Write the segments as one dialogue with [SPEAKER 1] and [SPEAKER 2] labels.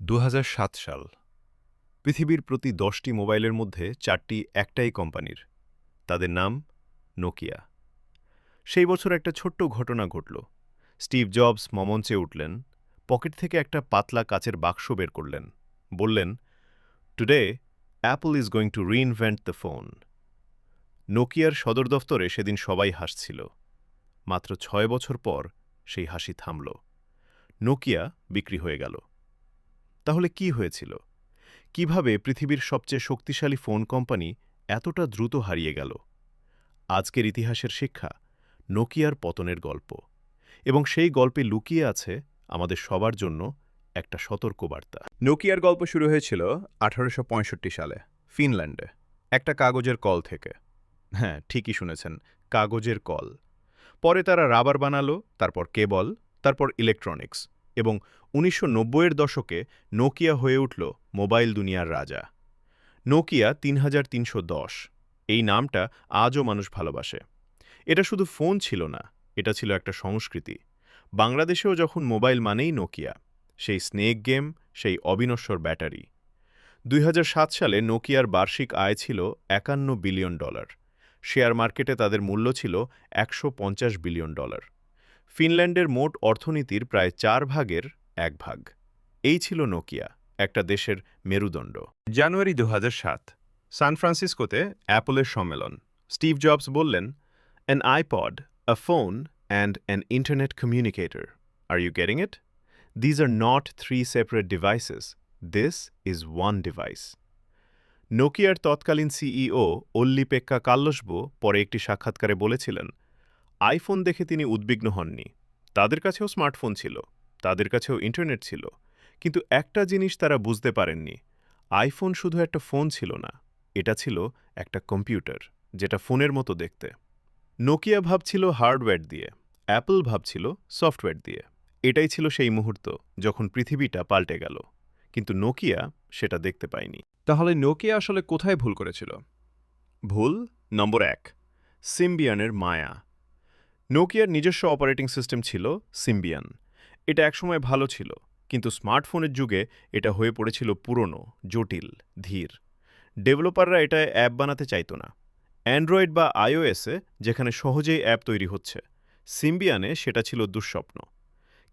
[SPEAKER 1] ২০০৭ সাল। পৃথিবীর প্রতি ১০টি মোবাইলের মধ্যে ৪টি একটাই কোম্পানির। তাদের নাম নোকিয়া। সেই বছর একটা ছোট্ট ঘটনা ঘটল। স্টিভ জবস মঞ্চে উঠলেন, পকেট থেকে একটা পাতলা কাচের বাক্স বের করলেন। বললেন, today Apple is going to reinvent the phone. নোকিয়ার সদর দফতরে সেদিন সবাই হাসছিল। মাত্র ৬ বছর পর সেই হাসি থামল। নোকিয়া বিক্রি হয়ে গেল। তাহলে কি হয়েছিল? কিভাবে পৃথিবীর সবচেয়ে শক্তিশালী ফোন কোম্পানি এতটা দ্রুত হারিয়ে গেল? আজকের ইতিহাসের শিক্ষা নোকিয়ার পতনের গল্প, এবং সেই গল্পে লুকিয়ে আছে আমাদের সবার জন্য একটা সতর্কবার্তা।
[SPEAKER 2] নোকিয়ার গল্প শুরু হয়েছিল 1865 সালে ফিনল্যান্ডে একটা কাগজের কল থেকে।
[SPEAKER 1] হ্যাঁ, ঠিকই শুনেছেন, কাগজের কল। পরে তারা রাবার বানালো, তারপর কেবল, তারপর ইলেকট্রনিক্স, এবং ১৯৯০-এর দশকে নোকিয়া হয়ে উঠল মোবাইল দুনিয়ার রাজা। নোকিয়া ৩৩১০, এই নামটা আজও মানুষ ভালোবাসে। এটা শুধু ফোন ছিল না, এটা ছিল একটা সংস্কৃতি। বাংলাদেশেও যখন মোবাইল মানেই নোকিয়া, সেই স্নেক গেম, সেই অবিনশ্বর ব্যাটারি। ২০০৭ সালে নোকিয়ার বার্ষিক আয় ছিল $৫১ বিলিয়ন। শেয়ার মার্কেটে তাদের মূল্য ছিল $১৫০ বিলিয়ন। ফিনল্যান্ডের মোট অর্থনীতির প্রায় ৪ ভাগের ১ ভাগ। এই ছিল নোকিয়া, একটা দেশের মেরুদণ্ড।
[SPEAKER 2] জানুয়ারি ২০০৭ সান ফ্রান্সিসকোতে অ্যাপলের সম্মেলন। স্টিভ জবস বললেন,
[SPEAKER 1] An iPod, a phone, and an internet communicator. Are you getting it? These are not three separate devices. This is one device. নোকিয়ার তৎকালীন সিইও ওল্লি-পেক্কা কাল্লসবো পরে একটি সাক্ষাৎকারে বলেছিলেন, আইফোন দেখে তিনি উদ্বিগ্ন হননি। তাদের কাছেও স্মার্টফোন ছিল, তাদের কাছেও ইন্টারনেট ছিল, কিন্তু একটা জিনিস তারা বুঝতে পারেননি, আইফোন শুধু একটা ফোন ছিল না, এটা ছিল একটা কম্পিউটার, যেটা ফোনের মতো দেখতে। নোকিয়া ভাবছিল হার্ডওয়্যার দিয়ে, অ্যাপল ভাবছিল সফটওয়্যার দিয়ে। এটাই ছিল সেই মুহূর্ত যখন পৃথিবীটা পাল্টে গেল, কিন্তু নোকিয়া সেটা দেখতে পায়নি।
[SPEAKER 2] তাহলে নোকিয়া আসলে কোথায় ভুল করেছিল?
[SPEAKER 1] ভুল নম্বর ১, সিম্বিয়ানের মায়া। নোকিয়ার নিজস্ব অপারেটিং সিস্টেম ছিল সিম্বিয়ান। এটা একসময় ভালো ছিল, কিন্তু স্মার্টফোনের যুগে এটা হয়ে পড়েছিল পুরনো, জটিল, ধীর। ডেভেলপাররা এটায় অ্যাপ বানাতে চাইত না। অ্যান্ড্রয়েড বা আইওএসে যেখানে সহজেই অ্যাপ তৈরি হচ্ছে, সিম্বিয়ানে সেটা ছিল দুঃস্বপ্ন।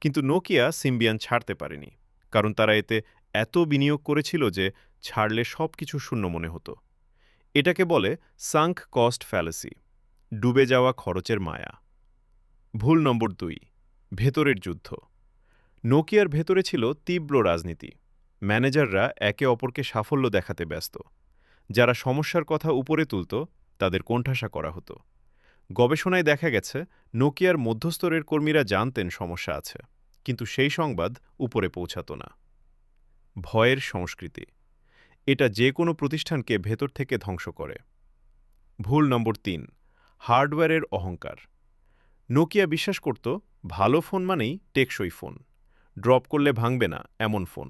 [SPEAKER 1] কিন্তু নোকিয়া সিম্বিয়ান ছাড়তে পারেনি, কারণ তারা এতে এত বিনিয়োগ করেছিল যে ছাড়লে সবকিছু শূন্য মনে হতো। এটাকে বলে সাঙ্ক কস্ট ফ্যালাসি, ডুবে যাওয়া খরচের মায়া। ভুল নম্বর ২, ভেতরের যুদ্ধ। নোকিয়ার ভেতরে ছিল তীব্র রাজনীতি। ম্যানেজাররা একে অপরকে সাফল্য দেখাতে ব্যস্ত। যারা সমস্যার কথা উপরে তুলত, তাদের কোণঠাসা করা হতো। গবেষণায় দেখা গেছে, নোকিয়ার মধ্যস্তরের কর্মীরা জানতেন সমস্যা আছে, কিন্তু সেই সংবাদ উপরে পৌঁছাত না। ভয়ের সংস্কৃতি, এটা যে কোনো প্রতিষ্ঠানকে ভেতর থেকে ধ্বংস করে। ভুল নম্বর ৩, হার্ডওয়্যারের অহংকার। নোকিয়া বিশ্বাস করত ভালো ফোন মানেই টেকসই ফোন, ড্রপ করলে ভাঙবে না এমন ফোন।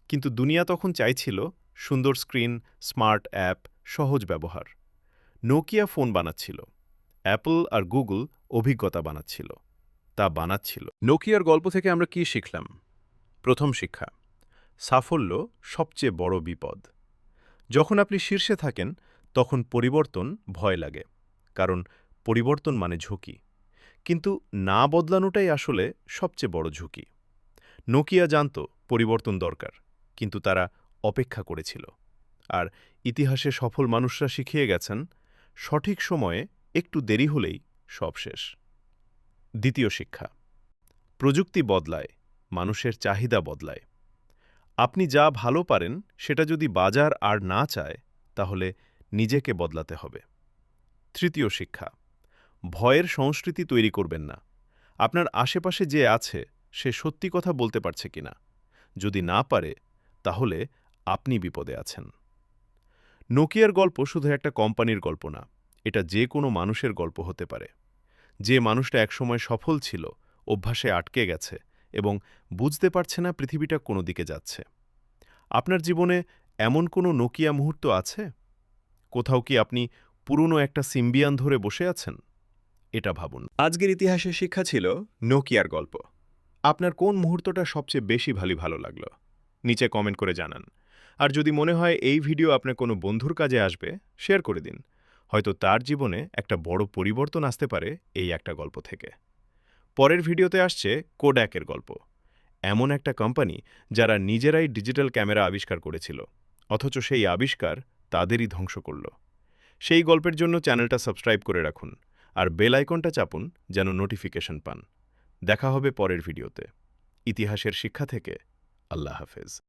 [SPEAKER 1] কিন্তু দুনিয়া তখন চাইছিল সুন্দর স্ক্রিন, স্মার্ট অ্যাপ, সহজ ব্যবহার। নোকিয়া ফোন বানাচ্ছিল, অ্যাপল আর গুগল অভিজ্ঞতা বানাচ্ছিল। তা বানাচ্ছিল।
[SPEAKER 2] নোকিয়ার গল্প থেকে আমরা কি শিখলাম?
[SPEAKER 1] প্রথম শিক্ষা, সাফল্য সবচেয়ে বড় বিপদ। যখন আপনি শীর্ষে থাকেন, তখন পরিবর্তন ভয় লাগে, কারণ পরিবর্তন মানে ঝুঁকি। কিন্তু না বদলানোটাই আসলে সবচেয়ে বড় ঝুঁকি। নোকিয়া জানত পরিবর্তন দরকার, কিন্তু তারা অপেক্ষা করেছিল। আর ইতিহাসে সফল মানুষরা শিখিয়ে গেছেন, সঠিক সময়ে একটু দেরি হলেই সব শেষ। দ্বিতীয় শিক্ষা, প্রযুক্তি বদলায়, মানুষের চাহিদা বদলায়। আপনি যা ভালো পারেন সেটা যদি বাজার আর না চায়, তাহলে নিজেকে বদলাতে হবে। তৃতীয় শিক্ষা, ভয়ের সংস্কৃতি তৈরি করবেন না। আপনার আশেপাশে যে আছে সে সত্যি কথা বলতে পারছে কিনা। যদি না পারে, তাহলে আপনি বিপদে আছেন। নোকিয়ার গল্প শুধু একটা কোম্পানির গল্প না, এটা যে কোনো মানুষের গল্প হতে পারে। যে মানুষটা একসময় সফল ছিল, অভ্যাসে আটকে গেছে এবং বুঝতে পারছে না পৃথিবীটা কোনো দিকে যাচ্ছে। আপনার জীবনে এমন কোনো নোকিয়া মুহূর্ত আছে? কোথাও কি আপনি পুরনো একটা সিম্বিয়ান ধরে বসে আছেন? এটা ভাবুন।
[SPEAKER 2] আজকের ইতিহাসের শিক্ষা ছিল নোকিয়ার গল্প।
[SPEAKER 1] আপনার কোন মুহূর্তটা সবচেয়ে বেশি ভালো লাগলো? নিচে কমেন্ট করে জানান। আর যদি মনে হয় এই ভিডিও আপনার কোনো বন্ধুর কাজে আসবে, শেয়ার করে দিন। হয়তো তার জীবনে একটা বড় পরিবর্তন আসতে পারে এই একটা গল্প থেকে। পরের ভিডিওতে আসছে কোড্যাকের গল্প। এমন একটা কোম্পানি যারা নিজেরাই ডিজিটাল ক্যামেরা আবিষ্কার করেছিল, অথচ সেই আবিষ্কার তাদেরই ধ্বংস করল। সেই গল্পের জন্য চ্যানেলটা সাবস্ক্রাইব করে রাখুন আর বেল আইকনটা চাপুন যেন নোটিফিকেশন পান। দেখা হবে পরের ভিডিওতে। ইতিহাসের শিক্ষা থেকে। আল্লাহ হাফেজ।